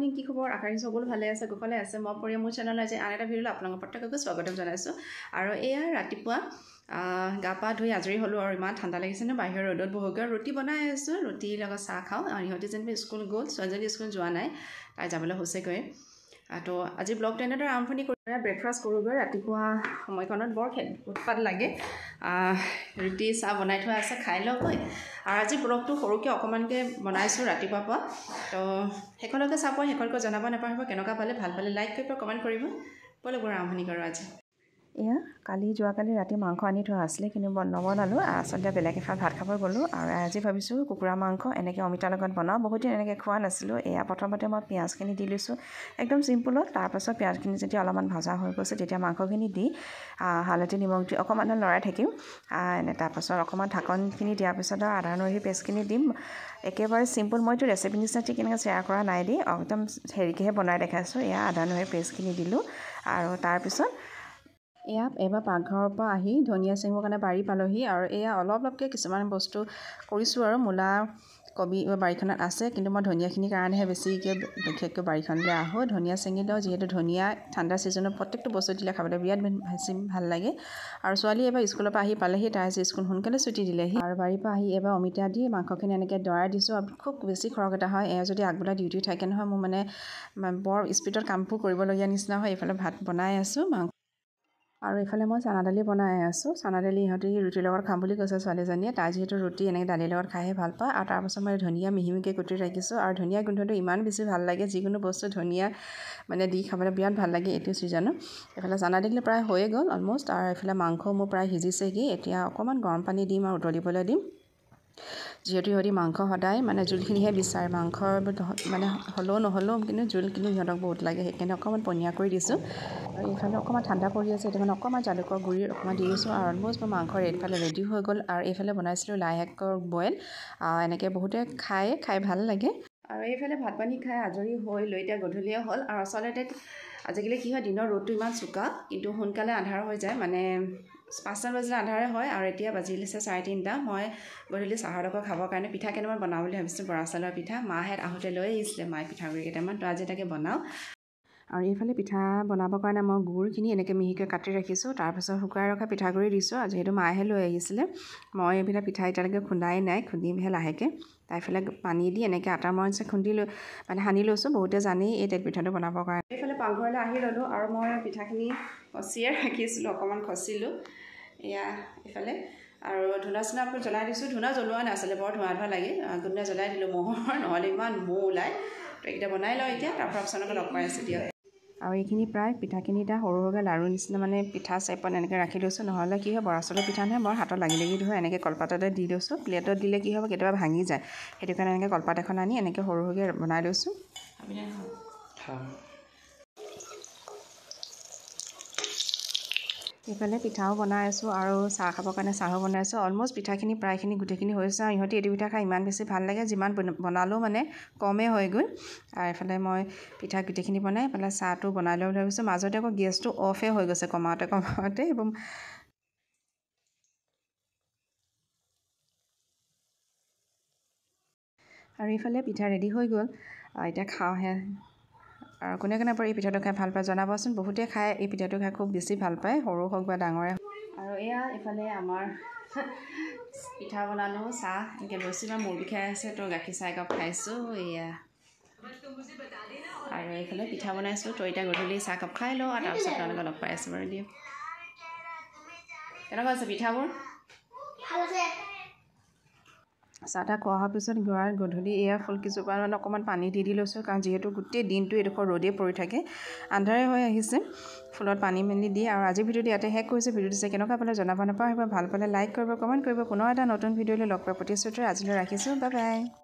morning কি খবৰ আশা কৰিছোঁ সকলো ভালে আছে কুশলে আছে মই পৰিয়া মোৰ চেনেলত আজি আন এটা ভিডিঅ'লৈ আপোনালোকক প্ৰত্যেককে স্বাগতম জনাইছোঁ আৰু এয়া ৰাতিপুৱা গা পা ধুই আজৰি হ'লোঁ আৰু ইমান ঠাণ্ডা লাগিছে ন বাহিৰৰ ৰ'দত বহুকৈ ৰুটি বনাই আছোঁ ৰুটিৰ লগত চাহ খাওঁ আৰু ইহঁতে যেনিবা স্কুল গ'ল ছোৱালীজনী স্কুল যোৱা নাই তাই যাবলৈ হৈছেগৈ তো আজি ব্লগটো এনেদৰে আৰম্ভণি কৰি ব্ৰেকফাষ্ট কৰোঁগৈ ৰাতিপুৱা সময়কণত বৰ উৎপাত লাগে ৰুটি চাহ বনাই থোৱা আছে খাই লওঁগৈ আৰু আজি ব্লগটো সৰুকৈ অকণমানকৈ বনাইছোঁ ৰাতিপুৱাৰ পৰা তো শেষলৈকে চাব শেষলৈকে জনাব নাপাহৰিব কেনেকুৱা পালে ভাল পালে লাইক কৰিব কমেণ্ট কৰিব ব'লক আৰম্ভণি কৰোঁ আজি এয়া যোৱাকালি ৰাতি মাংস আনি থোৱা আছিলে কিন্তু নবনালোঁ আচলতে বেলেগ এফাল ভাত খাব গ'লোঁ আৰু আজি ভাবিছোঁ কুকুৰা মাংস এনেকৈ অমিতাৰ লগত বনাওঁ বহুত দিন এনেকৈ খোৱা নাছিলোঁ এয়া প্ৰথমতে মই পিঁয়াজখিনি দি লৈছোঁ একদম চিম্পুলত তাৰপাছত পিঁয়াজখিনি যেতিয়া অলপমান ভজা হৈ গৈছে তেতিয়া মাংসখিনি দি হালধি নিমখ দি অকণমান লৰাই থাকিম তাৰপাছত অকণমান ঢাকনখিনি দিয়াৰ পিছত আৰু আদা নহৰু পেষ্টখিনি দিম একেবাৰে চিম্পুল মইতো ৰেচিপি নিচিনা ঠিক এনেকৈ শ্বেয়াৰ কৰা নাই দি একদম হেৰিকৈহে বনাই দেখাইছোঁ এয়া আদা নহৰু পেষ্টখিনি দিলোঁ আৰু তাৰপিছত এয়া এবাৰ পাকঘৰৰ পৰা আহি ধনিয়া ছিঙিবৰ কাৰণে বাৰী পালোহি আৰু এয়া অলপকৈ কিছুমান বস্তু কৰিছোঁ আৰু মূলা কবি বাৰীখনত আছে কিন্তু মই ধনিয়াখিনিৰ কাৰণেহে বেছিকৈ বিশেষকৈ বাৰীখনলৈ আহোঁ ধনিয়া ছিঙি লওঁ যিহেতু ধনিয়া ঠাণ্ডা ছিজনত প্ৰত্যেকটো বস্তু দিলে খাবলৈ বিৰাট বেছি ভাল লাগে আৰু ছোৱালী এবাৰ স্কুলৰ পৰা আহি পালেহি তাই আজি স্কুল সোনকালে ছুটি দিলেহি আৰু বাৰীৰ পৰা আহি এবাৰ অমিতা দি মাংসখিনি এনেকৈ দৰাই দিছোঁ আৰু খুব বেছি খৰক এটা হয় এয়া যদি আগবেলা ডিউটি থাকে নহয় মোৰ মানে বৰ স্পীডত কামবোৰ কৰিবলগীয়া নিচিনা হয় এইফালে ভাত বনাই আছোঁ আৰু এইফালে মই চানা দালি বনাই আছোঁ চানা দালি ইহঁতে ৰুটিৰ লগত খাম বুলি কৈছে ছোৱালীজনীয়ে তাই যিহেতু ৰুটি এনেকৈ দালিৰ লগত খাইহে ভাল পায় আৰু তাৰপাছত মই ধনিয়া মিহি মিহিকৈ কুটি ৰাখিছোঁ আৰু ধনিয়া গোন্ধটো ইমান বেছি ভাল লাগে যিকোনো বস্তু ধনিয়া মানে দি খাবলৈ বিৰাট ভাল লাগে এইটো ছিজনত এইফালে চানা দালি প্ৰায় হৈয়ে গ'ল অলম'ষ্ট আৰু এইফালে মাংস মোৰ প্ৰায় সিজিছেগৈ এতিয়া অকণমান গৰম পানী দিম আৰু উতলিবলৈ দিম যিহেতু সিহঁতি মাংস সদায় মানে জোলখিনিহে বিচাৰে মাংসৰ মানে হ'লেও নহ'লেও কিন্তু জোল কিন্তু সিহঁতক বহুত লাগে সেইকাৰণে অকণমান পনীয়া কৰি দিছোঁ আৰু এইফালে অকণমান ঠাণ্ডা পৰি আছে সেইটো মানে অকণমান জালুকৰ গুড়ি অকণমান দি দিছোঁ আৰু অলম'ষ্ট মোৰ মাংস এইফালে ৰেডি হৈ গ'ল আৰু এইফালে বনাইছিলোঁ লাই শাকৰ বইল এনেকৈ বহুতে খাই ভাল লাগে আৰু এইফালে ভাত পানী খাই আজৰি হৈ লৈ এতিয়া গধূলিয়ে হ'ল আৰু আচলতে আজিকালি কি হয় দিনৰ ৰ'দটো ইমান চোকা কিন্তু সোনকালে আন্ধাৰ হৈ যায় মানে 5টা বজিলে আন্ধাৰে হয় আৰু এতিয়া বাজিছে 3:30 মই গধূলি চাহৰ লগত খাবৰ কাৰণে পিঠা কেইটামান বনাওঁ বুলি ভাবিছোঁ বৰা চাউলৰ পিঠা মাহঁত আহোঁতে লৈ আহিছিলে মায়ে পিঠাগুড়ি কেইটামান তো আজি তাকে বনাওঁ আৰু এইফালে পিঠা বনাবৰ কাৰণে মই গুড়খিনি এনেকৈ মিহিকৈ কাটি ৰাখিছোঁ তাৰপাছত শুকাই ৰখা পিঠাগুড়ি দিছোঁ আৰু যিহেতু মায়েহে লৈ আহিছিলে মই এইবিলাক পিঠা এতিয়ালৈকে খুন্দাই নাই খুন্দিমহে লাহেকৈ তাৰফালে পানী দি এনেকৈ আটা মৰাণছে মানে সানি লৈছোঁ বহুতে জানেই এই তেল পিঠাটো বনাবৰ কাৰণে এইফালে পাকঘৰলৈ আহি ল'লোঁ আৰু মই পিঠাখিনি খচিয়ে ৰাখিছিলোঁ অকণমান খচিলোঁ এয়া এইফালে আৰু ধূনা চূনাবোৰ জ্বলাই দিছোঁ ধূনা জ্বলোৱা নাছিলে বৰ ধোঁৱা লাগে ধূনা জ্বলাই দিলোঁ মহৰ নহ'লে ইমান মহ ওলায় তো এইকেইটা বনাই লওঁ এতিয়া তাৰপৰা আপোনালোকে লগ পাই আছোঁ দিয়ক আৰু এইখিনি প্ৰায় পিঠাখিনি এতিয়া সৰু সৰুকৈ লাড়ু নিচিনা মানে পিঠা চেপত এনেকৈ ৰাখি লৈছোঁ নহ'লে কি হয় বৰা চাউলৰ পিঠা নহয় বৰ হাতত লাগি ধৰে এনেকৈ কলপাততে দি লৈছোঁ প্লেটত দিলে কি হ'ব কেতিয়াবা ভাঙি যায় সেইটো কাৰণে এনেকৈ কলপাত এখন আনি এনেকৈ সৰু সৰুকৈ বনাই লৈছোঁ এইফালে পিঠাও বনাই আছোঁ আৰু চাহ খাবৰ কাৰণে চাহো বনাই আছোঁ অলম'ষ্ট পিঠাখিনি প্ৰায়খিনি গোটেইখিনি হৈছে আৰু ইহঁতে এইটো পিঠা খাই ইমান বেছি ভাল লাগে যিমান বনালেও মানে কমেই হয়গৈ আৰু এইফালে মই পিঠা গোটেইখিনি বনাই পেলাই চাহটো বনাই লৈ ভাবিছোঁ মাজতে আকৌ গেছটো অফে হৈ গৈছে কমাওঁতে এবং আৰু এইফালে পিঠা ৰেডি হৈ গ'ল এতিয়া খাওঁহে আৰু কোনে পৰা এই পিঠাটো খাই ভাল পায় জনাবচোন বহুতে খাই এই পিঠাটো খাই খুব বেছি ভাল পায় সৰু হওক বা ডাঙৰে আৰু এয়া এইফালে আমাৰ পিঠা বনালোঁ চাহ এনেকৈ লৈছোঁ বা মূৰ বিষাই আছে তো গাখীৰ চাহ একাপ খাইছোঁ এয়া আৰু এইফালে পিঠা বনাইছোঁ তো এতিয়া গধূলি চাহ কাপ খাই লওঁ আৰু তাৰপিছত আপোনালোকে লগ পাই আছোঁ বাৰু দিয়ক কেনেকুৱা আছে পিঠাবোৰ চাহ তাহ খোৱা হোৱাৰ পিছত গধূলি এয়া ফুলকেইজোপা মানে অকণমান পানী দি লৈছোঁ কাৰণ যিহেতু গোটেই দিনটো এডোখৰ ৰ'দেই পৰি থাকে আন্ধাৰে হৈ আহিছে ফুলত পানী মেলি দি আৰু আজি ভিডিঅ'টো ইয়াতে শেষ কৰিছোঁ ভিডিঅ'টো চাই কেনেকুৱা পালে জনাব নাপাহৰিব ভাল পালে লাইক কৰিব কমেণ্ট কৰিব পুনৰ এটা নতুন ভিডিঅ'লৈ লগ পোৱাৰ প্ৰতিশ্ৰুতিৰে আজিলৈ ৰাখিছোঁ বাই বাই